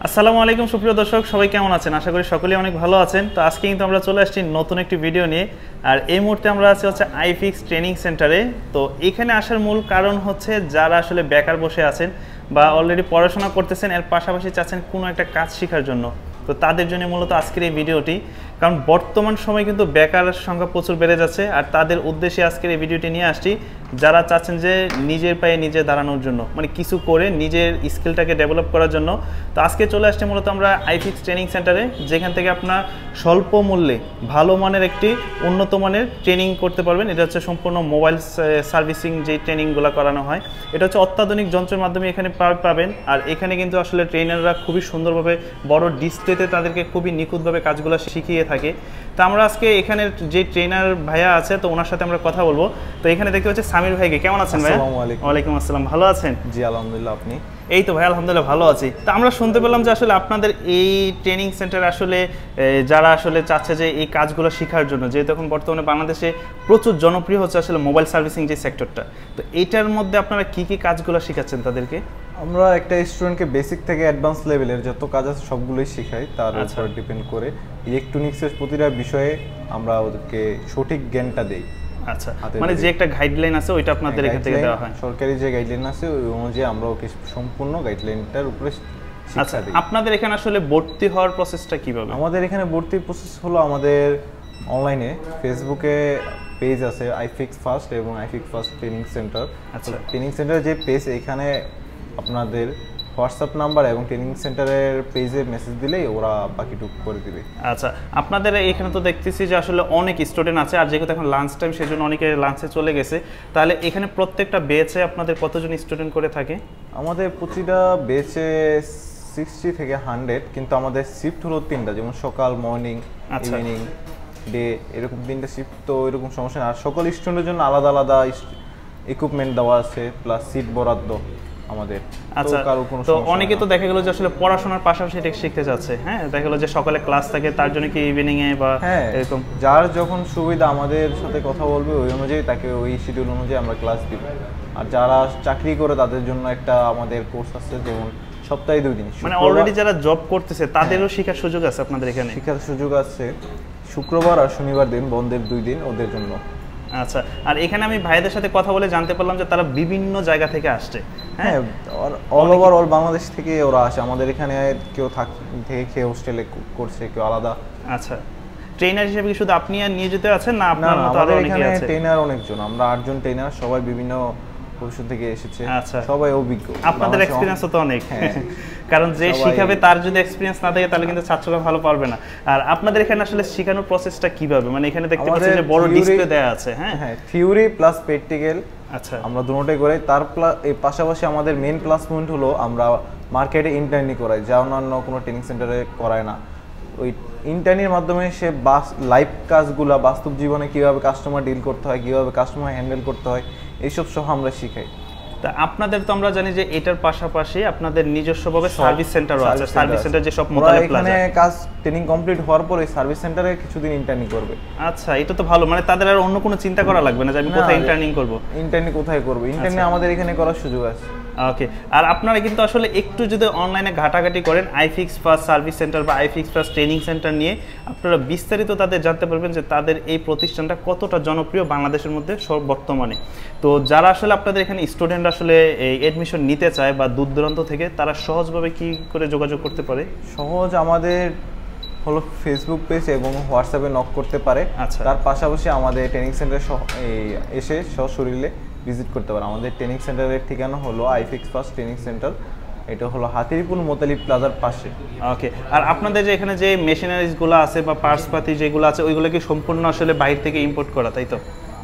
আসসালামু আলাইকুম সুপ্রিয় দর্শক, সবাই কেমন আছেন? আশা করি সকলেই অনেক ভালো আছেন। তো আজকে কিন্তু আমরা চলে আসছি নতুন একটি ভিডিও নিয়ে। আর এই মুহূর্তে আমরা আছি আইফিক্স ট্রেনিং সেন্টারে। তো এখানে আসার মূল কারণ হচ্ছে যারা আসলে বেকার বসে আছেন বা অলরেডি পড়াশোনা করতেছেন, এর পাশাপাশি চাচ্ছেন কোনো একটা কাজ শেখার জন্য, তো তাদের জন্য মূলত আজকের এই ভিডিওটি। কারণ বর্তমান সময়ে কিন্তু বেকারের সংখ্যা প্রচুর বেড়ে যাচ্ছে, আর তাদের উদ্দেশ্যে আজকের এই ভিডিওটি নিয়ে আসছি যারা চাচ্ছেন যে নিজের পায়ে নিজে দাঁড়ানোর জন্য, মানে কিছু করে নিজের স্কিলটাকে ডেভেলপ করার জন্য। তো আজকে চলে আসছে মূলত আমরা আইফিক্স ট্রেনিং সেন্টারে, যেখান থেকে আপনার স্বল্প মূল্যে ভালো মানের একটি উন্নত মানের ট্রেনিং করতে পারবেন। এটা হচ্ছে সম্পূর্ণ মোবাইল সার্ভিসিং যে ট্রেনিংগুলো করানো হয়, এটা হচ্ছে অত্যাধুনিক যন্ত্রের মাধ্যমে এখানে পাবেন। আর এখানে কিন্তু আসলে ট্রেনাররা খুবই সুন্দরভাবে বড় ডিসপ্লেতে তাদেরকে খুবই নিখুঁতভাবে কাজগুলো শিখিয়ে থাকে। তো আমরা আজকে এখানের যে ট্রেনার ভাইয়া আছে, তো ওনার সাথে আমরা কথা বলবো। তো এখানে দেখতে পাচ্ছি সামির ভাইকে। কেমন আছেন ভাই? ওয়ালাইকুম আসসালাম, ভালো আছেন? জি আলহামদুলিল্লাহ, আপনি? এই তো ভাই আলহামদুলিল্লাহ ভালো আছি। তো আমরা শুনতে পেলাম যে আসলে আপনাদের এই ট্রেনিং সেন্টার আসলে যারা আসলে চাচ্ছে যে এই কাজগুলো শেখার জন্য, যেহেতু এখন বর্তমানে বাংলাদেশে প্রচুর জনপ্রিয় হচ্ছে আসলে মোবাইল সার্ভিসিং যে সেক্টরটা, তো এইটার মধ্যে আপনারা কি কি কাজগুলো শেখাচ্ছেন তাদেরকে? আমরা একটা স্টুডেন্টকে বেসিক থেকে অ্যাডভান্স লেভেলের যত কাজ আছে সবগুলোই শেখাই। তার উপর ডিপেন্ড করে ইলেকট্রনিক্সের প্রতিটা বিষয়ে আমরা ওদেরকে সঠিক জ্ঞানটা দেই। আচ্ছা, মানে যে একটা গাইডলাইন আছে ওইটা আপনাদের এখান থেকে দেওয়া হয়? সরকারি যে গাইডলাইন আছে ওই অনুযায়ী আমরা ওকে সম্পূর্ণ গাইডলাইনটার উপরে শিক্ষা দিই। আপনাদের এখানে আসলে ভর্তি হওয়ার প্রসেসটা কিভাবে? আমাদের এখানে ভর্তির প্রসেস হলো, আমাদের অনলাইনে ফেসবুকে পেজ আছে আইফিক্স ফার্স্ট এবং আইফিক্স ফার্স্ট ট্রেনিং সেন্টার। আচ্ছা, ট্রেনিং সেন্টার যে পেজ, এখানে আপনাদের হোয়াটসঅ্যাপ নাম্বার এবং ট্রেনিং সেন্টারের পেজে মেসেজ দিলেই ওরা বাকিটুকু করে দিবে। আচ্ছা, আপনাদের এখানে তো দেখতেছি যে আসলে অনেক স্টুডেন্ট আছে, আর যেহেতু এখন লাঞ্চ টাইম সেজন্য অনেকে লাঞ্চে চলে গেছে। তাহলে এখানে প্রত্যেকটা বেচে আপনাদের কতজন স্টুডেন্ট করে থাকে? আমাদের প্রতিটা বেচে 60 থেকে 100, কিন্তু আমাদের শিফট হলো 3টা, যেমন সকাল, মর্নিং, ইভিনিং, ডে, এরকম 3টা শিফট। তো এরকম সমস্যা না। আর সকল স্টুডেন্টের জন্য আলাদা আলাদা ইকুইপমেন্ট দেওয়া আছে, প্লাস সিট বরাদ্দ আমাদের। আচ্ছা, তো অনেকে তো দেখা গেল যে আসলে পড়াশোনার পাশাপাশি এটা শিখতে যাচ্ছে, হ্যাঁ, দেখা গেল যে সকালে ক্লাস থাকে, তার জন্য কি ইভিনিং এ বা এরকম যার যখন সুবিধা আমাদের সাথে কথা বলবে, ওই অনুযায়ী তাকে ওই শিডিউল অনুযায়ী আমরা ক্লাস দিব। আর যারা চাকরি করে তাদের জন্য একটা আমাদের কোর্স আছে, যেমন সপ্তাহে 2 দিন। মানে অলরেডি যারা জব করতেছে তাদেরও শেখার সুযোগ আছে আপনাদের এখানে? শেখার সুযোগ আছে, শুক্রবার আর শনিবার দিন বন্ধের 2 দিন ওদের জন্য। আচ্ছা, আর এখানে আমি ভাইদের সাথে কথা বলে জানতে পারলাম যে তারা বিভিন্ন জায়গা থেকে আসছে। হ্যাঁ, অল ওভার অল বাংলাদেশ থেকে ওরা আসে আমাদের এখানে। কেউ থেকে খেয়ে হোস্টেলে করছে, কেউ আলাদা। আচ্ছা, ট্রেনার হিসেবে কি শুধু আপনি আর নিয়োজিত আছেন না আপনার মতো আরো অনেকে আছে? ট্রেনার অনেকজন, আমরা 8 জন ট্রেনার, সবাই বিভিন্ন প্রফেশন থেকে এসেছে। আচ্ছা, সবাই অভিজ্ঞ। আপনাদের এক্সপেরিয়েন্সও তো অনেক, কারণ যে শিখাবে তার যদি এক্সপেরিয়েন্স না থাকে তাহলে কিন্তু ছাত্ররা ভালো পারবে না। আর আপনাদের এখানে আসলে শেখানোর প্রসেসটা কিভাবে? মানে এখানে দেখতে পাচ্ছি যে বড় ডিসপ্লে দেয়া আছে, হ্যাঁ, থিওরি প্লাস প্র্যাকটিক্যাল। আচ্ছা, আমরা দুটোটাই করাই। তার এই পাশাপাশি আমাদের মেইন প্লাস পয়েন্ট হলো আমরা মার্কেটে ইন্টার্নি করাই, যা অন্যান্য কোনো ট্রেনিং সেন্টারে করায় না। ওই ইন্টার্নির মাধ্যমে সে লাইভ কাজগুলা, বাস্তব জীবনে কিভাবে কাস্টমার ডিল করতে হয়, কিভাবে কাস্টমার হ্যান্ডেল করতে হয়, এইসব সহ আমরা শিখাই। তা আপনাদের তো আমরা জানি যে এটার পাশাপাশি আপনাদের নিজস্বভাবে সার্ভিস সেন্টারও আছে। সার্ভিস সেন্টার যে সব মোতালে প্লাজা, এখানে কাজ ট্রেনিং কমপ্লিট হওয়ার পরে সার্ভিস সেন্টারে কিছুদিন ইন্টার্নি করবে। আচ্ছা, এটা তো ভালো, মানে তাদের আর অন্য কোনো চিন্তা করা লাগবে না যে আমি কোথায় ইন্টার্নিং করব। ইন্টার্নি কোথায় করব, ইন্টার্নি আমাদের এখানে করার সুযোগ আছে। ওকে, আর আপনারা কিন্তু আসলে একটু যদি অনলাইনে ঘাটাঘাটি করেন আইফিক্স ফার্স্ট সার্ভিস সেন্টার বা আইফিক্স ফার্স্ট ট্রেনিং সেন্টার নিয়ে, আপনারা বিস্তারিত তাদের জানতে পারবেন যে তাদের এই প্রতিষ্ঠানটা কতটা জনপ্রিয় বাংলাদেশের মধ্যে বর্তমানে। তো যারা আসলে আপনাদের এখানে স্টুডেন্ট আসলে এই অ্যাডমিশন নিতে চায় বা দূর দূরান্ত থেকে, তারা সহজভাবে কি করে যোগাযোগ করতে পারে? সহজ আমাদের হলো ফেসবুক পেজ এবং হোয়াটসঅ্যাপে নক করতে পারে। আচ্ছা, তার পাশাপাশি আমাদের ট্রেনিং সেন্টারে এসে সশরীরে ভিজিট করতে পারে। আমাদের ট্রেনিং সেন্টারের ঠিকানা হলো আইফিক্স ফার্স্ট ট্রেনিং সেন্টার, এটা হলো হাতিরপুল মোতালিব প্লাজার পাশে। ওকে, আর আপনাদের যে এখানে যে মেশিনারিজগুলো আছে বা পার্টসপাতি যেগুলো আছে, ওইগুলো কি সম্পূর্ণ আসলে বাইরে থেকে ইম্পোর্ট করা, তাই তো?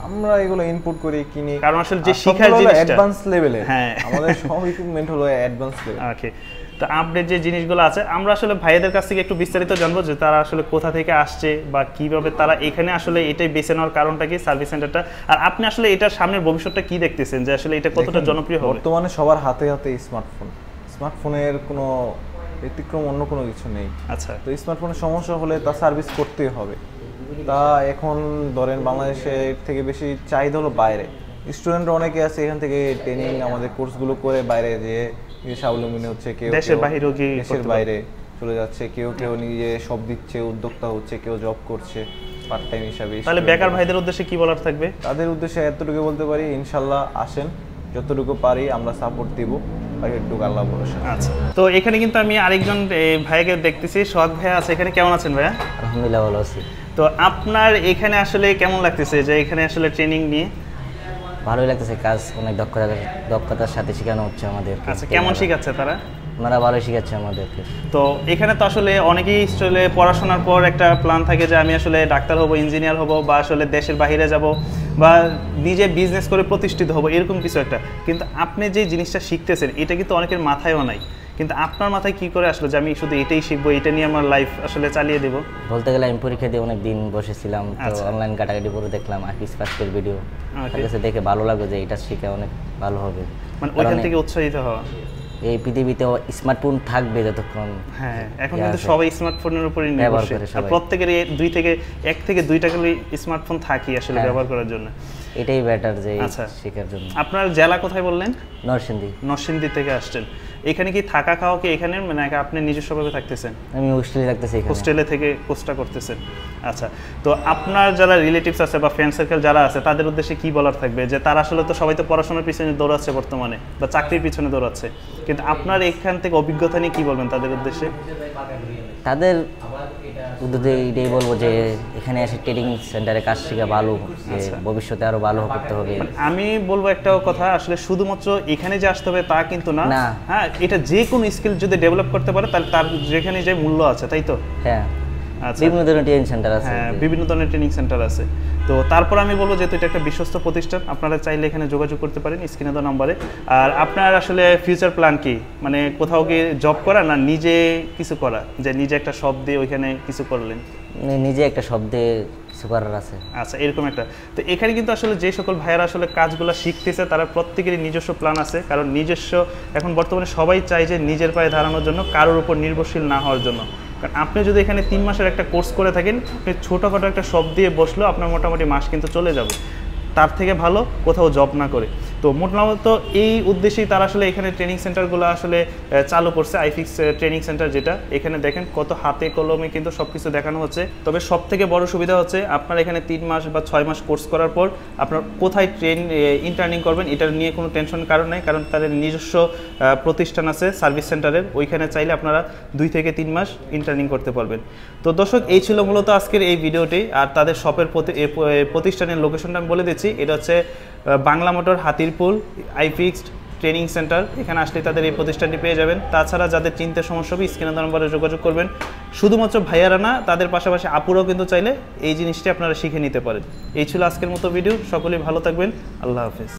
আমরা এগুলো ইনপুট করি, কিনি, কারণ আসলে যে শিখার জিনিসটা অ্যাডভান্স লেভেলে, হ্যাঁ, আমাদের সব ইকুইপমেন্ট হলো অ্যাডভান্স লেভেল। ওকে, তো আপডেট যে জিনিসগুলো আছে আমরা আসলে ভাইদের কাছ থেকে একটু বিস্তারিত জানবো যে তারা আসলে কোথা থেকে আসছে বা কিভাবে তারা এখানে আসলে এটাই বেছে নেওয়ার কারণটা কি, সার্ভিস সেন্টারটা। আর আপনি আসলে এটার সামনের ভবিষ্যৎটা কি দেখতেছেন যে আসলে এটা কতটা জনপ্রিয় হবে? বর্তমানে সবার হাতে হাতে স্মার্টফোন, স্মার্টফোনের কোনো ব্যতিক্রম অন্য কোনো কিছু নেই। আচ্ছা, তো স্মার্টফোনের সমস্যা হলে তা সার্ভিস করতেই হবে। তা এখন ধরেন বাংলাদেশের থেকে বেশি চাহিদা হলো বাইরে। স্টুডেন্টরা অনেকে আছে এখান থেকে ট্রেনিং আমাদের কোর্সগুলো করে বাইরে যেয়ে নিজে স্বাবলম্বী হচ্ছে, কেউ দেশের বাইরেও গিয়ে দেশের বাইরে চলে যাচ্ছে, কেউ কেউ নিজে সব দিচ্ছে, উদ্যোক্তা হচ্ছে, কেউ জব করছে পার্ট টাইম হিসাবে। তাহলে বেকার ভাইদের উদ্দেশ্যে কি বলার থাকবে? তাদের উদ্দেশ্যে এতটুকু বলতে পারি, ইনশাল্লাহ আসেন, যতটুকু পারি আমরা সাপোর্ট দিব, বাকিটুকু আল্লাহ ভরসা। আচ্ছা, তো এখানে কিন্তু আমি আরেকজন ভাইকে দেখতেছি, সোহাগ ভাই আছে এখানে। কেমন আছেন ভাইয়া? আলহামদুলিল্লাহ ভালো আছি। তো আপনার এখানে আসলে কেমন লাগতেছে যে এখানে আসলে ট্রেনিং নিয়ে? ভালোই লাগতেছে, কাজ অনেক দক্ষতার সাথে শেখানো হচ্ছে আমাদের। আচ্ছা, কেমন শেখাচ্ছে তারা? ওনারা ভালোই শেখাচ্ছে আমাদেরকে। তো এখানে তো আসলে অনেকেই আসলে পড়াশোনার পর একটা প্ল্যান থাকে যে আমি আসলে ডাক্তার হব, ইঞ্জিনিয়ার হব, বা আসলে দেশের বাইরে যাব, বা নিজে বিজনেস করে প্রতিষ্ঠিত হব, এরকম কিছু একটা। কিন্তু আপনি যে জিনিসটা শিখতেছেন এটা কিন্তু অনেকের মাথায়ও নাই, কিন্তু আপনার মাথায় কি করে আসলো যে আমি শুধু এটাই শিখবো, এটা নিয়ে আমার লাইফ আসলে চালিয়ে দেবো? বলতে গেলে আমি পরীক্ষা দিয়ে অনেক দিন বসেছিলাম, তো অনলাইন কাটাকাটি করে দেখলাম আইফিক্স ফার্স্টের ভিডিও, কাছে দেখে ভালো লাগলো যে এটা শিখে অনেক ভালো হবে। মানে ওইখান থেকে উৎসাহিত হওয়া। এই পৃথিবীতে স্মার্টফোন থাকবে যতক্ষণ, হ্যাঁ এখন কিন্তু সবাই স্মার্টফোনের উপরই নির্ভরশীল, আর প্রত্যেকের এক থেকে দুইটা করে স্মার্টফোন থাকি আসলে ব্যবহার করার জন্য। এটাই বেটার যে শেখার জন্য। আপনার জেলা কোথায় বললেন? নরসিংদী। নরসিংদী থেকে আসছেন। এখানে কি থাকা খাওয়া কি এখানে, মানে আপনি নিজস্বভাবে থাকতেছেন? আমি হোস্টেলে থাকতেছি, হোস্টেলে থেকে কোর্সটা করতেছেন। আচ্ছা, তো আপনার যারা রিলেটিভস আছে বা ফ্রেন্ড সার্কেল যারা আছে তাদের উদ্দেশ্যে কি বলার থাকবে? যে তারা আসলে তো সবাই তো পড়াশোনার পিছনে দৌড়াচ্ছে বর্তমানে, বা চাকরির পিছনে দৌড়াচ্ছে, কিন্তু আপনার এখান থেকে অভিজ্ঞতা নিয়ে কি বলবেন তাদের উদ্দেশ্যে? তাদের উদ্দেশ্যে এটাই বলবো যে এখানে এসে ট্রেনিং সেন্টারে কাজ শিখা ভালো, ভবিষ্যতে আরো ভালো করতে হবে। আমি বলবো একটা কথা, আসলে শুধুমাত্র এখানে যে আসতে হবে তা কিন্তু না, হ্যাঁ এটা যে কোনো স্কিল যদি ডেভেলপ করতে পারে তাহলে তার যেখানে যে মূল্য আছে, তাই তো? হ্যাঁ, বিভিন্ন ধরনের ট্রেনিং সেন্টার আছে। হ্যাঁ, বিভিন্ন ধরনের ট্রেনিং সেন্টার আছে। তো তারপর আমি বলবো যেহেতু এটা একটা বিশ্বস্ত প্রতিষ্ঠান, আপনারা চাইলে এখানে যোগাযোগ করতে পারেন স্ক্রিনে দেওয়া নম্বরে। আর আপনার আসলে ফিউচার প্ল্যান কি? মানে কোথাও কি জব করা, না নিজে কিছু করা, যে নিজে একটা শপ দিয়ে ওইখানে কিছু করলেন? নিজে একটা শপ দিয়ে কিছু করার আছে। আচ্ছা, এরকম একটা। তো এখানে কিন্তু আসলে যে সকল ভাইয়ারা আসলে কাজগুলো শিখতেছে তারা প্রত্যেকেরই নিজস্ব প্ল্যান আছে, কারণ নিজস্ব এখন বর্তমানে সবাই চায় যে নিজের পায়ে দাঁড়ানোর জন্য, কারোর উপর নির্ভরশীল না হওয়ার জন্য। কারণ আপনি যদি এখানে 3 মাসের একটা কোর্স করে থাকেন, আপনি ছোটোখাটো একটা শপ দিয়ে বসলেও আপনার মোটামুটি মাস কিন্তু চলে যাবে, তার থেকে ভালো কোথাও জব না করে। তো মোটামুটি এই উদ্দেশ্যেই তারা আসলে এখানে ট্রেনিং সেন্টারগুলো আসলে চালু করছে। আইফিক্স ট্রেনিং সেন্টার যেটা, এখানে দেখেন কত হাতে কলমে কিন্তু সব কিছু দেখানো হচ্ছে। তবে সব থেকে বড় সুবিধা হচ্ছে আপনার এখানে 3 মাস বা 6 মাস কোর্স করার পর আপনার কোথায় ইন্টার্নিং করবেন এটা নিয়ে কোনো টেনশন কারণ নেই, কারণ তাদের নিজস্ব প্রতিষ্ঠান আছে সার্ভিস সেন্টারের, ওইখানে চাইলে আপনারা 2 থেকে 3 মাস ইন্টার্নিং করতে পারবেন। তো দর্শক, এই ছিল মূলত আজকের এই ভিডিওটি। আর তাদের শপের প্রতিষ্ঠানের লোকেশনটা আমি বলে দিচ্ছি, এটা হচ্ছে Bangla motor, Hatirpul, iFixed training centre. এখানে আসলে তাদের এই প্রতিষ্ঠানটি পেয়ে যাবেন। তাছাড়া যাদের চিন্তা সমস্যা হবে স্ক্রিনে দেওয়া নম্বরে যোগাযোগ করবেন। শুধুমাত্র ভাইয়ারা না, তাদের পাশাপাশি আপুরাও কিন্তু চাইলে এই জিনিসটি আপনারা শিখে নিতে পারেন। এই ছিল আজকের মতো ভিডিও। সকলেই ভালো থাকবেন। আল্লাহ হাফেজ।